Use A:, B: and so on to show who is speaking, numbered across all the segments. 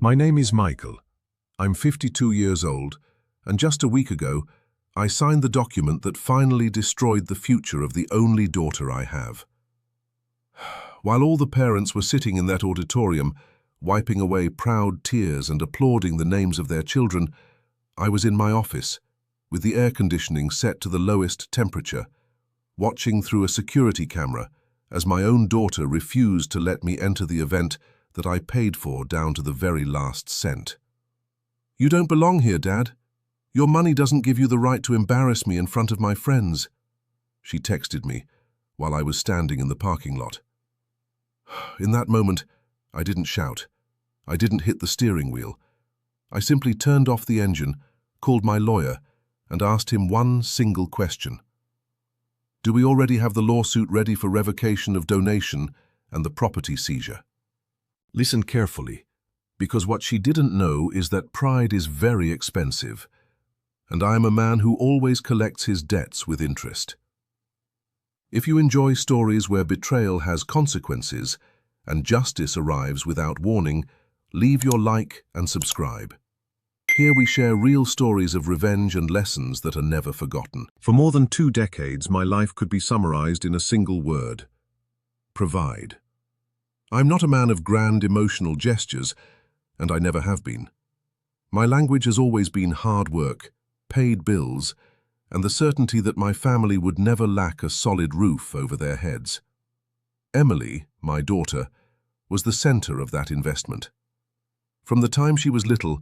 A: My name is Michael. I'm 52 years old, and just a week ago, I signed the document that finally destroyed the future of the only daughter I have. While all the parents were sitting in that auditorium, wiping away proud tears and applauding the names of their children, I was in my office, with the air conditioning set to the lowest temperature, watching through a security camera as my own daughter refused to let me enter the event that I paid for down to the very last cent. "You don't belong here, Dad. Your money doesn't give you the right to embarrass me in front of my friends," she texted me while I was standing in the parking lot. In that moment, I didn't shout. I didn't hit the steering wheel. I simply turned off the engine, called my lawyer, and asked him one single question. Do we already have the lawsuit ready for revocation of donation and the property seizure? Listen carefully, because what she didn't know is that pride is very expensive, and I am a man who always collects his debts with interest. If you enjoy stories where betrayal has consequences and justice arrives without warning, leave your like and subscribe. Here we share real stories of revenge and lessons that are never forgotten. For more than 2 decades, my life could be summarized in a single word: provide. I'm not a man of grand emotional gestures, and I never have been. My language has always been hard work, paid bills, and the certainty that my family would never lack a solid roof over their heads. Emily, my daughter, was the center of that investment. From the time she was little,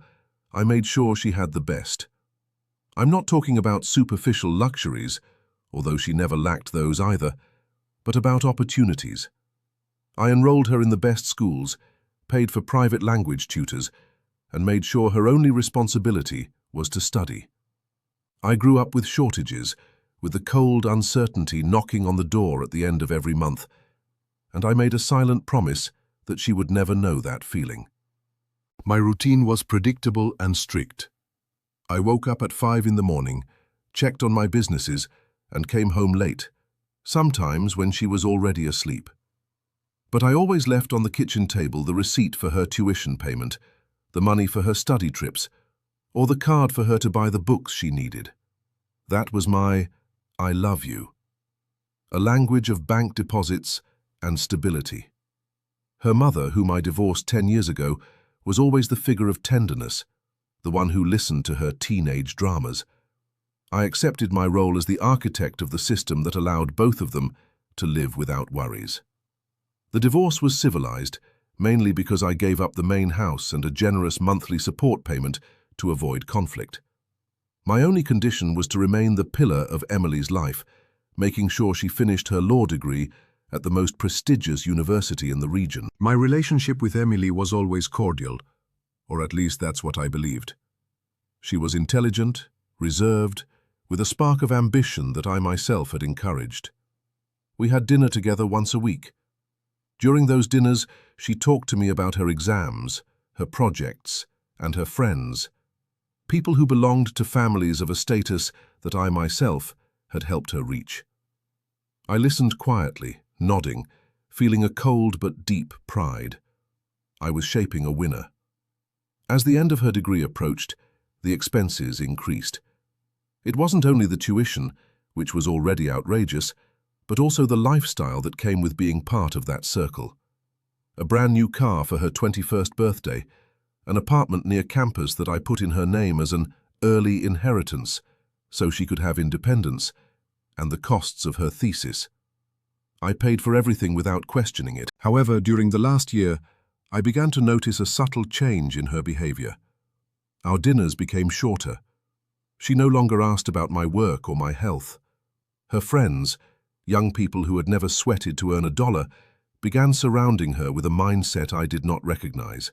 A: I made sure she had the best. I'm not talking about superficial luxuries, although she never lacked those either, but about opportunities. I enrolled her in the best schools, paid for private language tutors, and made sure her only responsibility was to study. I grew up with shortages, with the cold uncertainty knocking on the door at the end of every month, and I made a silent promise that she would never know that feeling. My routine was predictable and strict. I woke up at 5 in the morning, checked on my businesses, and came home late, sometimes when she was already asleep. But I always left on the kitchen table the receipt for her tuition payment, the money for her study trips, or the card for her to buy the books she needed. That was my "I love you," a language of bank deposits and stability. Her mother, whom I divorced 10 years ago, was always the figure of tenderness, the one who listened to her teenage dramas. I accepted my role as the architect of the system that allowed both of them to live without worries. The divorce was civilized, mainly because I gave up the main house and a generous monthly support payment to avoid conflict. My only condition was to remain the pillar of Emily's life, making sure she finished her law degree at the most prestigious university in the region. My relationship with Emily was always cordial, or at least that's what I believed. She was intelligent, reserved, with a spark of ambition that I myself had encouraged. We had dinner together once a week. During those dinners, she talked to me about her exams, her projects, and her friends, people who belonged to families of a status that I myself had helped her reach. I listened quietly, nodding, feeling a cold but deep pride. I was shaping a winner. As the end of her degree approached, the expenses increased. It wasn't only the tuition, which was already outrageous, but also the lifestyle that came with being part of that circle. A brand new car for her 21st birthday, an apartment near campus that I put in her name as an early inheritance, so she could have independence, and the costs of her thesis. I paid for everything without questioning it. However, during the last year, I began to notice a subtle change in her behavior. Our dinners became shorter. She no longer asked about my work or my health. Her friends, young people who had never sweated to earn $1, began surrounding her with a mindset I did not recognize.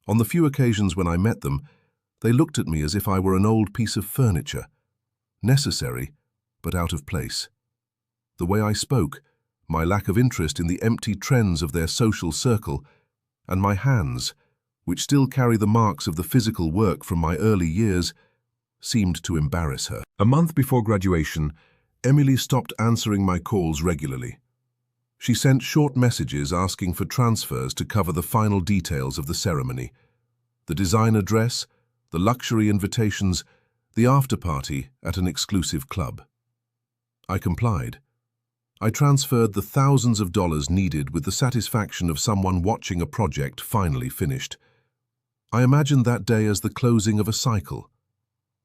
A: On the few occasions when I met them, they looked at me as if I were an old piece of furniture, necessary, but out of place. The way I spoke, my lack of interest in the empty trends of their social circle, and my hands, which still carry the marks of the physical work from my early years, seemed to embarrass her. A month before graduation, Emily stopped answering my calls regularly. She sent short messages asking for transfers to cover the final details of the ceremony. The designer dress, the luxury invitations, the after-party at an exclusive club. I complied. I transferred the thousands of dollars needed with the satisfaction of someone watching a project finally finished. I imagined that day as the closing of a cycle.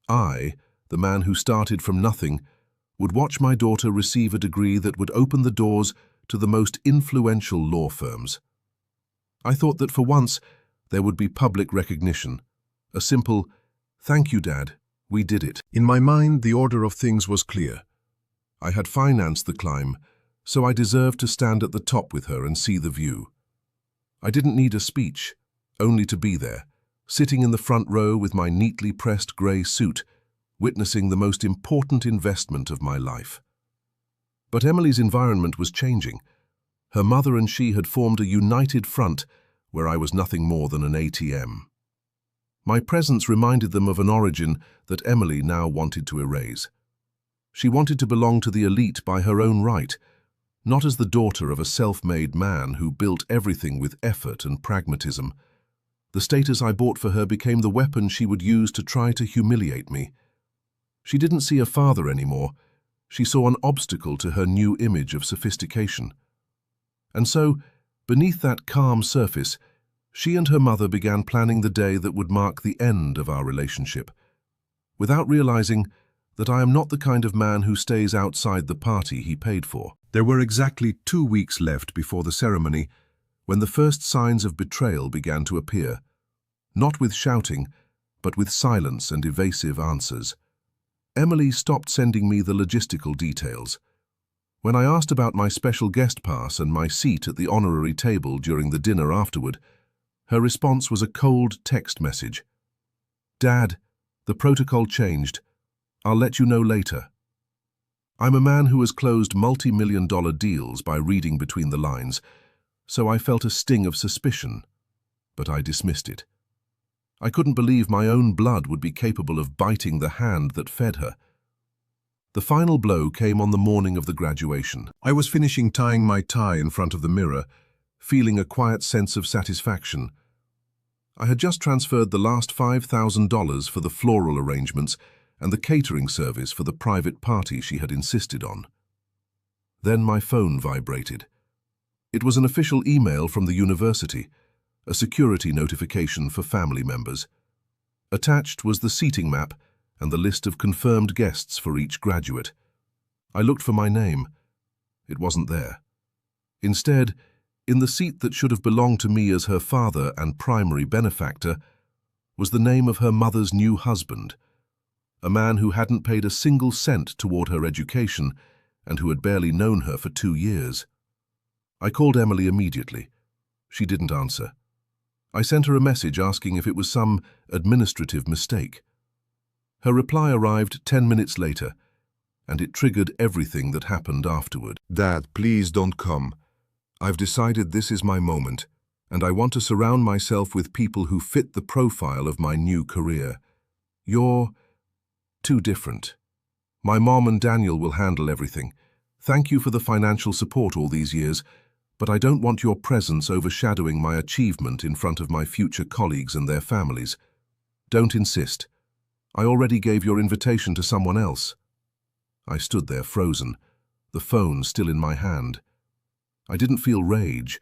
A: I, the man who started from nothing, would watch my daughter receive a degree that would open the doors to the most influential law firms. I thought that for once there would be public recognition, a simple, "Thank you, Dad, we did it." In my mind, the order of things was clear. I had financed the climb, so I deserved to stand at the top with her and see the view. I didn't need a speech, only to be there, sitting in the front row with my neatly pressed grey suit, witnessing the most important investment of my life. But Emily's environment was changing. Her mother and she had formed a united front where I was nothing more than an ATM. My presence reminded them of an origin that Emily now wanted to erase. She wanted to belong to the elite by her own right, not as the daughter of a self-made man who built everything with effort and pragmatism. The status I bought for her became the weapon she would use to try to humiliate me. She didn't see a father anymore. She saw an obstacle to her new image of sophistication. And so, beneath that calm surface, she and her mother began planning the day that would mark the end of our relationship, without realizing that I am not the kind of man who stays outside the party he paid for. There were exactly 2 weeks left before the ceremony when the first signs of betrayal began to appear, not with shouting, but with silence and evasive answers. Emily stopped sending me the logistical details. When I asked about my special guest pass and my seat at the honorary table during the dinner afterward, her response was a cold text message. "Dad, the protocol changed. I'll let you know later." I'm a man who has closed multi-million-dollar deals by reading between the lines, so I felt a sting of suspicion, but I dismissed it. I couldn't believe my own blood would be capable of biting the hand that fed her. The final blow came on the morning of the graduation. I was finishing tying my tie in front of the mirror, feeling a quiet sense of satisfaction. I had just transferred the last $5,000 for the floral arrangements and the catering service for the private party she had insisted on. Then my phone vibrated. It was an official email from the university, a security notification for family members. Attached was the seating map and the list of confirmed guests for each graduate. I looked for my name. It wasn't there. Instead, in the seat that should have belonged to me as her father and primary benefactor, was the name of her mother's new husband, a man who hadn't paid a single cent toward her education and who had barely known her for 2 years. I called Emily immediately. She didn't answer. I sent her a message asking if it was some administrative mistake. Her reply arrived 10 minutes later, and it triggered everything that happened afterward. "Dad, please don't come. I've decided this is my moment, and I want to surround myself with people who fit the profile of my new career. You're too different. My mom and Daniel will handle everything. Thank you for the financial support all these years, but I don't want your presence overshadowing my achievement in front of my future colleagues and their families. Don't insist. I already gave your invitation to someone else." I stood there frozen, the phone still in my hand. I didn't feel rage.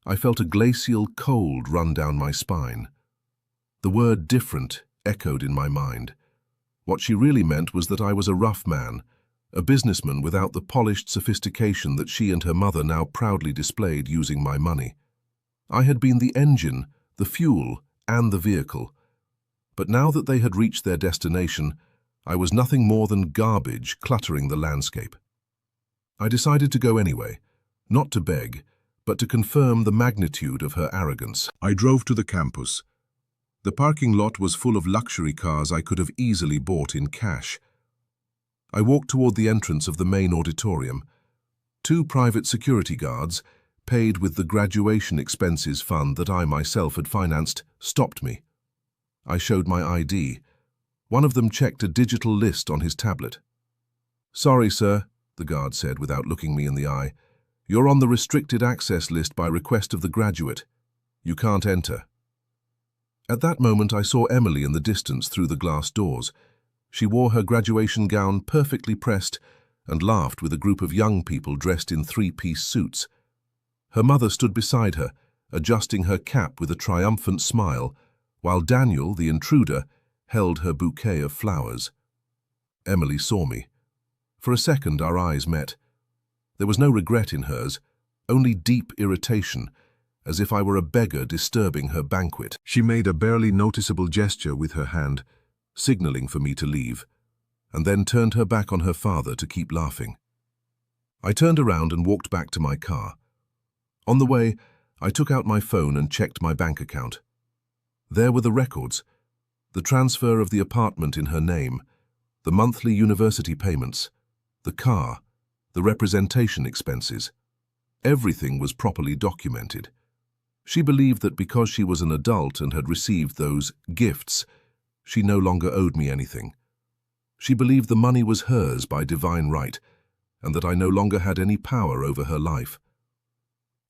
A: I felt a glacial cold run down my spine. The word different echoed in my mind. What she really meant was that I was a rough man, a businessman without the polished sophistication that she and her mother now proudly displayed using my money. I had been the engine, the fuel, and the vehicle. But now that they had reached their destination, I was nothing more than garbage cluttering the landscape. I decided to go anyway, not to beg, but to confirm the magnitude of her arrogance. I drove to the campus. The parking lot was full of luxury cars I could have easily bought in cash. I walked toward the entrance of the main auditorium. 2 private security guards, paid with the graduation expenses fund that I myself had financed, stopped me. I showed my ID. One of them checked a digital list on his tablet. "Sorry, sir," the guard said without looking me in the eye. "You're on the restricted access list by request of the graduate. You can't enter." At that moment I saw Emily in the distance through the glass doors. She wore her graduation gown perfectly pressed and laughed with a group of young people dressed in three-piece suits. Her mother stood beside her, adjusting her cap with a triumphant smile, while Daniel, the intruder, held her bouquet of flowers. Emily saw me. For a second our eyes met. There was no regret in hers, only deep irritation, as if I were a beggar disturbing her banquet. She made a barely noticeable gesture with her hand, signaling for me to leave, and then turned her back on her father to keep laughing. I turned around and walked back to my car. On the way, I took out my phone and checked my bank account. There were the records, the transfer of the apartment in her name, the monthly university payments, the car, the representation expenses. Everything was properly documented. She believed that because she was an adult and had received those gifts, she no longer owed me anything. She believed the money was hers by divine right, and that I no longer had any power over her life.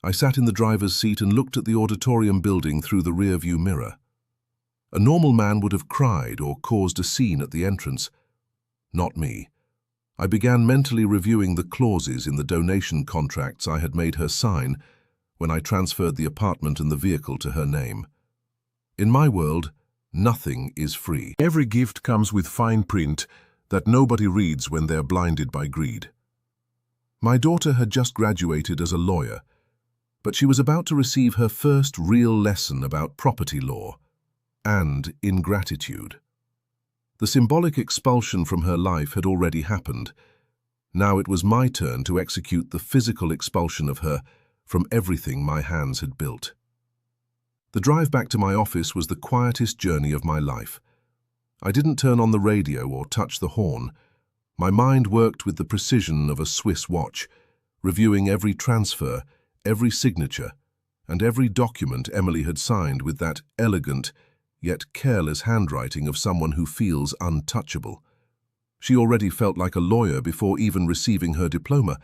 A: I sat in the driver's seat and looked at the auditorium building through the rear-view mirror. A normal man would have cried or caused a scene at the entrance. Not me. I began mentally reviewing the clauses in the donation contracts I had made her sign when I transferred the apartment and the vehicle to her name. In my world, nothing is free. Every gift comes with fine print that nobody reads when they're blinded by greed. My daughter had just graduated as a lawyer, but she was about to receive her first real lesson about property law and ingratitude. The symbolic expulsion from her life had already happened. Now it was my turn to execute the physical expulsion of her from everything my hands had built. The drive back to my office was the quietest journey of my life. I didn't turn on the radio or touch the horn. My mind worked with the precision of a Swiss watch, reviewing every transfer, every signature, and every document Emily had signed with that elegant, yet careless handwriting of someone who feels untouchable. She already felt like a lawyer before even receiving her diploma,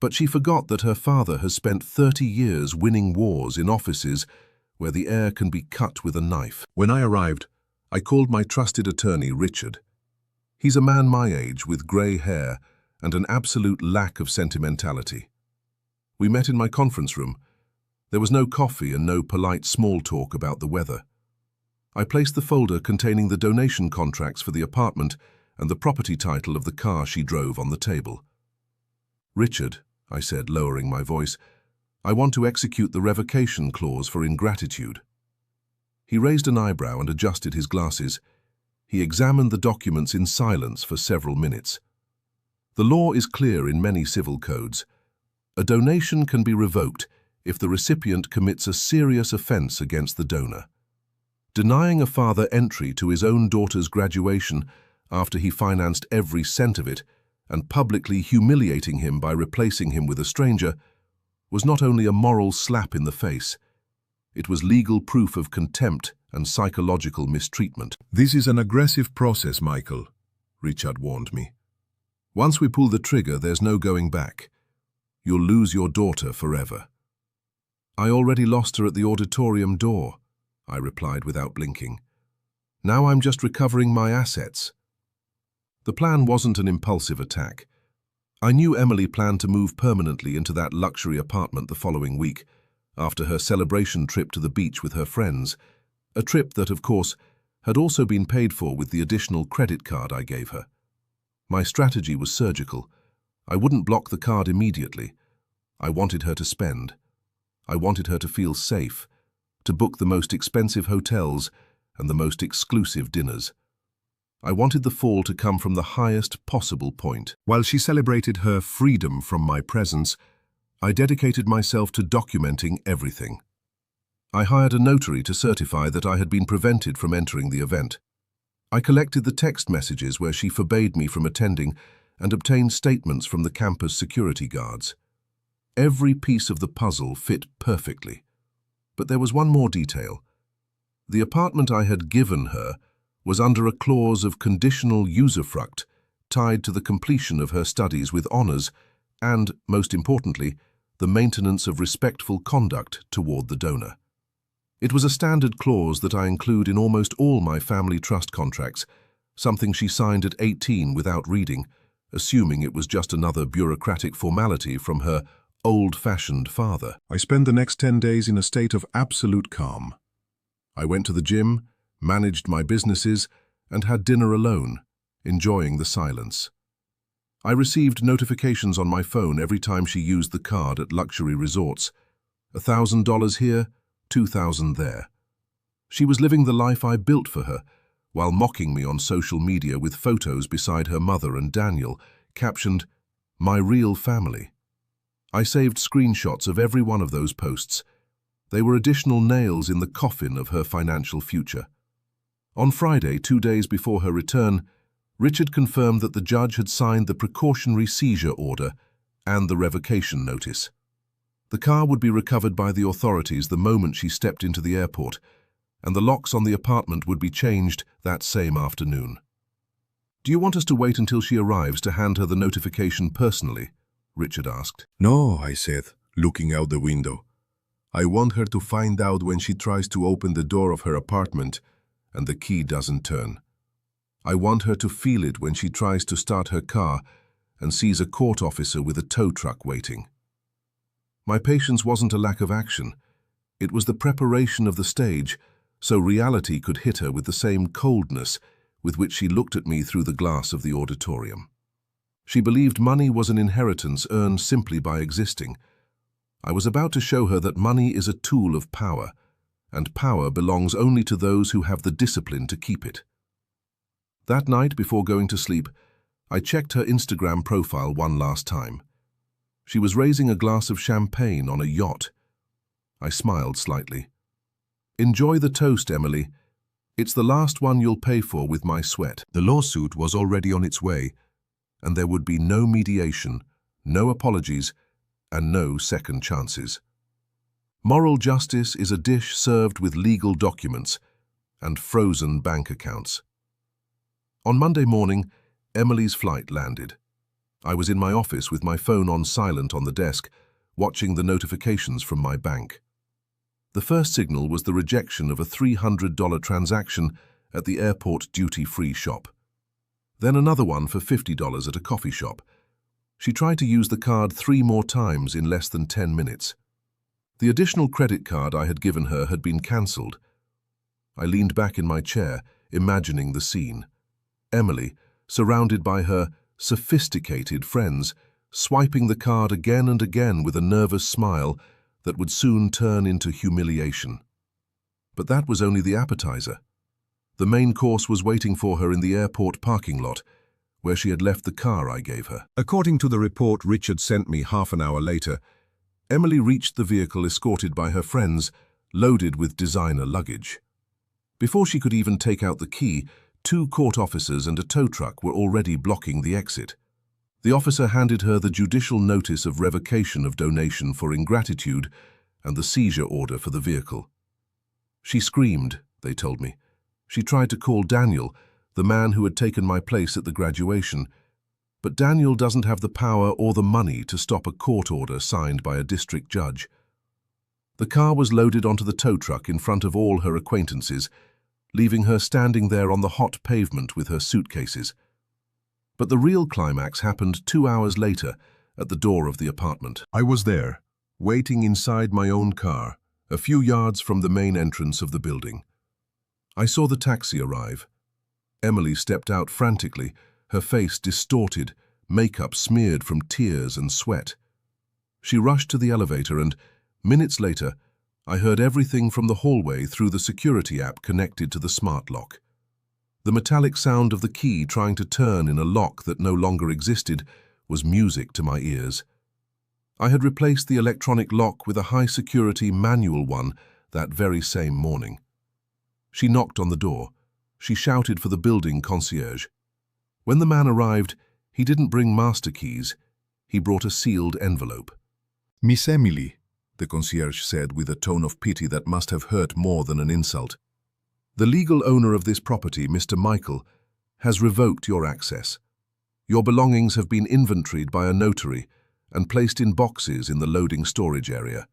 A: but she forgot that her father has spent 30 years winning wars in offices where the air can be cut with a knife. When I arrived, I called my trusted attorney, Richard. He's a man my age with grey hair and an absolute lack of sentimentality. We met in my conference room. There was no coffee and no polite small talk about the weather. I placed the folder containing the donation contracts for the apartment and the property title of the car she drove on the table. "Richard," I said, lowering my voice, "I want to execute the revocation clause for ingratitude." He raised an eyebrow and adjusted his glasses. He examined the documents in silence for several minutes. The law is clear in many civil codes. A donation can be revoked if the recipient commits a serious offense against the donor. Denying a father entry to his own daughter's graduation after he financed every cent of it and publicly humiliating him by replacing him with a stranger was not only a moral slap in the face, it was legal proof of contempt and psychological mistreatment. "This is an aggressive process, Michael," Richard warned me. "Once we pull the trigger, there's no going back. You'll lose your daughter forever." "I already lost her at the auditorium door," I replied without blinking. "Now I'm just recovering my assets." The plan wasn't an impulsive attack. I knew Emily planned to move permanently into that luxury apartment the following week, after her celebration trip to the beach with her friends, a trip that, of course, had also been paid for with the additional credit card I gave her. My strategy was surgical. I wouldn't block the card immediately. I wanted her to spend. I wanted her to feel safe, to book the most expensive hotels and the most exclusive dinners. I wanted the fall to come from the highest possible point. While she celebrated her freedom from my presence, I dedicated myself to documenting everything. I hired a notary to certify that I had been prevented from entering the event. I collected the text messages where she forbade me from attending and obtained statements from the campus security guards. Every piece of the puzzle fit perfectly. But there was one more detail. The apartment I had given her was under a clause of conditional usufruct tied to the completion of her studies with honors and, most importantly, the maintenance of respectful conduct toward the donor. It was a standard clause that I include in almost all my family trust contracts, something she signed at 18 without reading, assuming it was just another bureaucratic formality from her old-fashioned father. I spent the next 10 days in a state of absolute calm. I went to the gym, managed my businesses, and had dinner alone, enjoying the silence. I received notifications on my phone every time she used the card at luxury resorts. $1,000 here, $2,000 there. She was living the life I built for her, while mocking me on social media with photos beside her mother and Daniel, captioned, "My real family." I saved screenshots of every one of those posts. They were additional nails in the coffin of her financial future. On Friday, 2 days before her return, Richard confirmed that the judge had signed the precautionary seizure order and the revocation notice. The car would be recovered by the authorities the moment she stepped into the airport, and the locks on the apartment would be changed that same afternoon. "Do you want us to wait until she arrives to hand her the notification personally?" Richard asked.
B: "No," I said, looking out the window. "I want her to find out when she tries to open the door of her apartment and the key doesn't turn. I want her to feel it when she tries to start her car and sees a court officer with a tow truck waiting." My patience wasn't a lack of action. It was the preparation of the stage, so reality could hit her with the same coldness with which she looked at me through the glass of the auditorium. She believed money was an inheritance earned simply by existing. I was about to show her that money is a tool of power, and power belongs only to those who have the discipline to keep it. That night, before going to sleep, I checked her Instagram profile one last time. She was raising a glass of champagne on a yacht. I smiled slightly. "Enjoy the toast, Emily. It's the last one you'll pay for with my sweat." The lawsuit was already on its way, and there would be no mediation, no apologies, and no second chances. Moral justice is a dish served with legal documents and frozen bank accounts. On Monday morning, Emily's flight landed. I was in my office with my phone on silent on the desk, watching the notifications from my bank. The first signal was the rejection of a $300 transaction at the airport duty-free shop. Then another one for $50 at a coffee shop. She tried to use the card 3 more times in less than 10 minutes. The additional credit card I had given her had been cancelled. I leaned back in my chair, imagining the scene. Emily, surrounded by her sophisticated friends, swiping the card again and again with a nervous smile that would soon turn into humiliation. But that was only the appetizer. The main course was waiting for her in the airport parking lot, where she had left the car I gave her. According to the report Richard sent me half an hour later, Emily reached the vehicle escorted by her friends, loaded with designer luggage. Before she could even take out the key, 2 court officers and a tow truck were already blocking the exit. The officer handed her the judicial notice of revocation of donation for ingratitude and the seizure order for the vehicle. She screamed, they told me. She tried to call Daniel, the man who had taken my place at the graduation, but Daniel doesn't have the power or the money to stop a court order signed by a district judge. The car was loaded onto the tow truck in front of all her acquaintances, leaving her standing there on the hot pavement with her suitcases. But the real climax happened 2 hours later at the door of the apartment. I was there, waiting inside my own car, a few yards from the main entrance of the building. I saw the taxi arrive. Emily stepped out frantically, her face distorted, makeup smeared from tears and sweat. She rushed to the elevator and, minutes later, I heard everything from the hallway through the security app connected to the smart lock. The metallic sound of the key trying to turn in a lock that no longer existed was music to my ears. I had replaced the electronic lock with a high-security manual one that very same morning. She knocked on the door. She shouted for the building concierge. When the man arrived, he didn't bring master keys. He brought a sealed envelope. "Miss Emily," the concierge said with a tone of pity that must have hurt more than an insult. "The legal owner of this property, Mr. Michael, has revoked your access. Your belongings have been inventoried by a notary and placed in boxes in the loading storage area.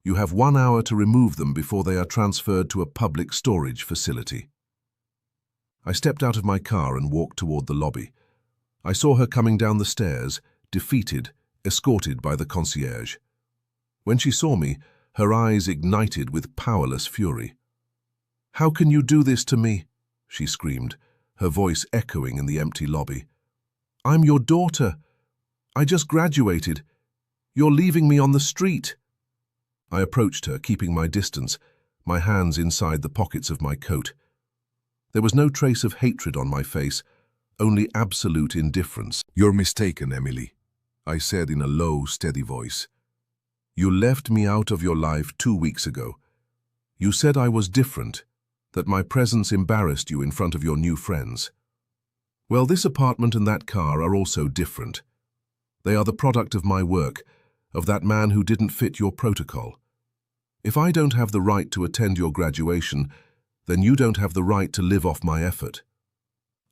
A: You have 1 hour to remove them before they are transferred to a public storage facility. I stepped out of my car and walked toward the lobby. I saw her coming down the stairs, defeated, escorted by the concierge. When she saw me, her eyes ignited with powerless fury. "How can you do this to me?" she screamed, her voice echoing in the empty lobby. "I'm your daughter. I just graduated. You're leaving me on the street." I approached her, keeping my distance, my hands inside the pockets of my coat. There was no trace of hatred on my face, only absolute indifference.
B: "You're mistaken, Emily," I said in a low, steady voice. "You left me out of your life 2 weeks ago. You said I was different, that my presence embarrassed you in front of your new friends. Well, this apartment and that car are also different. They are the product of my work, of that man who didn't fit your protocol. If I don't have the right to attend your graduation, then you don't have the right to live off my effort."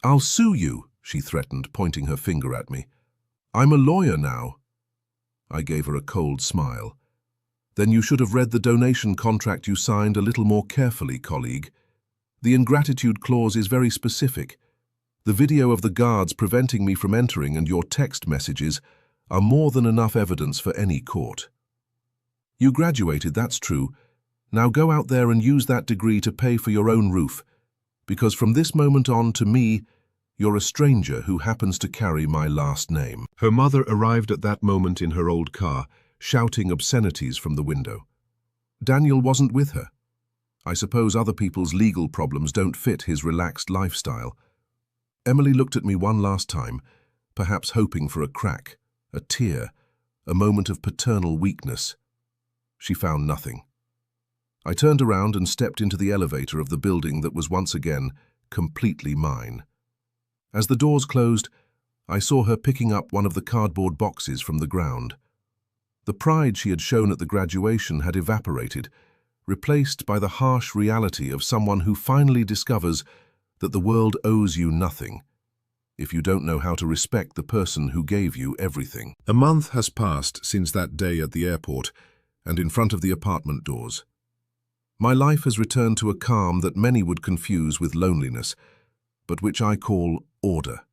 B: "I'll sue you," she threatened, pointing her finger at me. "I'm a lawyer now." I gave her a cold smile. "Then you should have read the donation contract you signed a little more carefully, colleague. The ingratitude clause is very specific. The video of the guards preventing me from entering and your text messages are more than enough evidence for any court. You graduated, that's true. Now go out there and use that degree to pay for your own roof, because from this moment on, to me, you're a stranger who happens to carry my last name." Her mother arrived at that moment in her old car, shouting obscenities from the window. Daniel wasn't with her. I suppose other people's legal problems don't fit his relaxed lifestyle. Emily looked at me one last time, perhaps hoping for a crack, a tear, a moment of paternal weakness. She found nothing. I turned around and stepped into the elevator of the building that was once again completely mine. As the doors closed, I saw her picking up one of the cardboard boxes from the ground. The pride she had shown at the graduation had evaporated, replaced by the harsh reality of someone who finally discovers that the world owes you nothing if you don't know how to respect the person who gave you everything. A month has passed since that day at the airport and in front of the apartment doors. My life has returned to a calm that many would confuse with loneliness, but which I call order.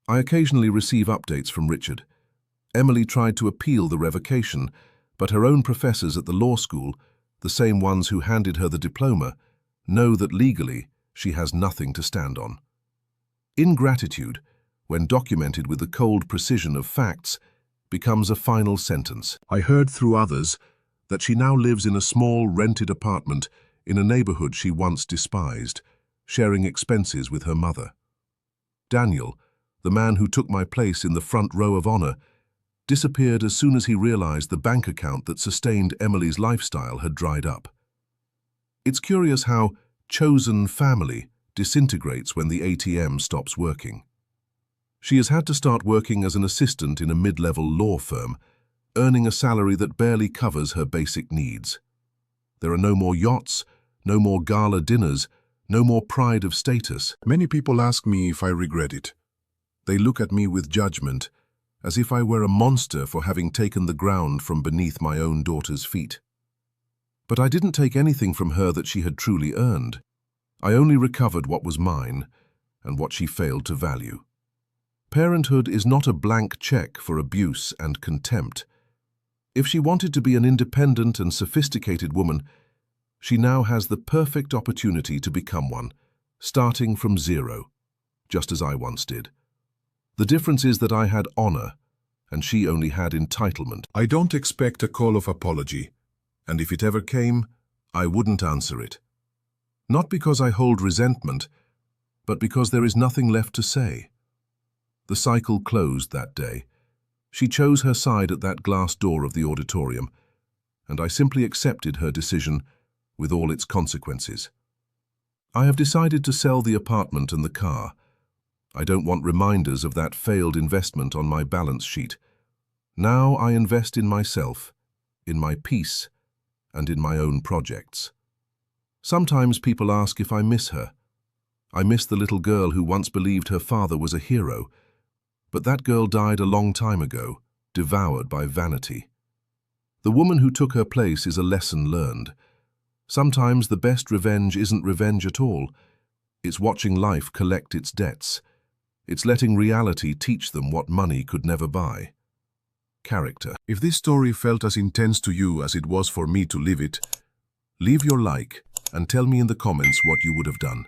B: I occasionally receive updates from Richard. Emily tried to appeal the revocation, but her own professors at the law school, the same ones who handed her the diploma, know that legally she has nothing to stand on. Ingratitude, when documented with the cold precision of facts, becomes a final sentence. I heard through others that she now lives in a small rented apartment in a neighborhood she once despised, sharing expenses with her mother. Daniel, the man who took my place in the front row of honor, disappeared as soon as he realized the bank account that sustained Emily's lifestyle had dried up. It's curious how chosen family disintegrates when the ATM stops working. She has had to start working as an assistant in a mid-level law firm, earning a salary that barely covers her basic needs. There are no more yachts, no more gala dinners, no more pride of status. Many people ask me if I regret it. They look at me with judgment, as if I were a monster for having taken the ground from beneath my own daughter's feet. But I didn't take anything from her that she had truly earned. I only recovered what was mine and what she failed to value. Parenthood is not a blank check for abuse and contempt. If she wanted to be an independent and sophisticated woman, she now has the perfect opportunity to become one, starting from zero, just as I once did. The difference is that I had honor, and she only had entitlement. I don't expect a call of apology, and if it ever came, I wouldn't answer it. Not because I hold resentment, but because there is nothing left to say. The cycle closed that day. She chose her side at that glass door of the auditorium, and I simply accepted her decision with all its consequences. I have decided to sell the apartment and the car. I don't want reminders of that failed investment on my balance sheet. Now I invest in myself, in my peace, and in my own projects. Sometimes people ask if I miss her. I miss the little girl who once believed her father was a hero, but that girl died a long time ago, devoured by vanity.
A: The woman who took her place is a lesson learned. Sometimes the best revenge isn't revenge at all. It's watching life collect its debts. It's letting reality teach them what money could never buy. Character.
B: If this story felt as intense to you as it was for me to live it, leave your like and tell me in the comments what you would have done.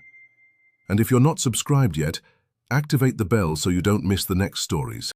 B: And if you're not subscribed yet, activate the bell so you don't miss the next stories.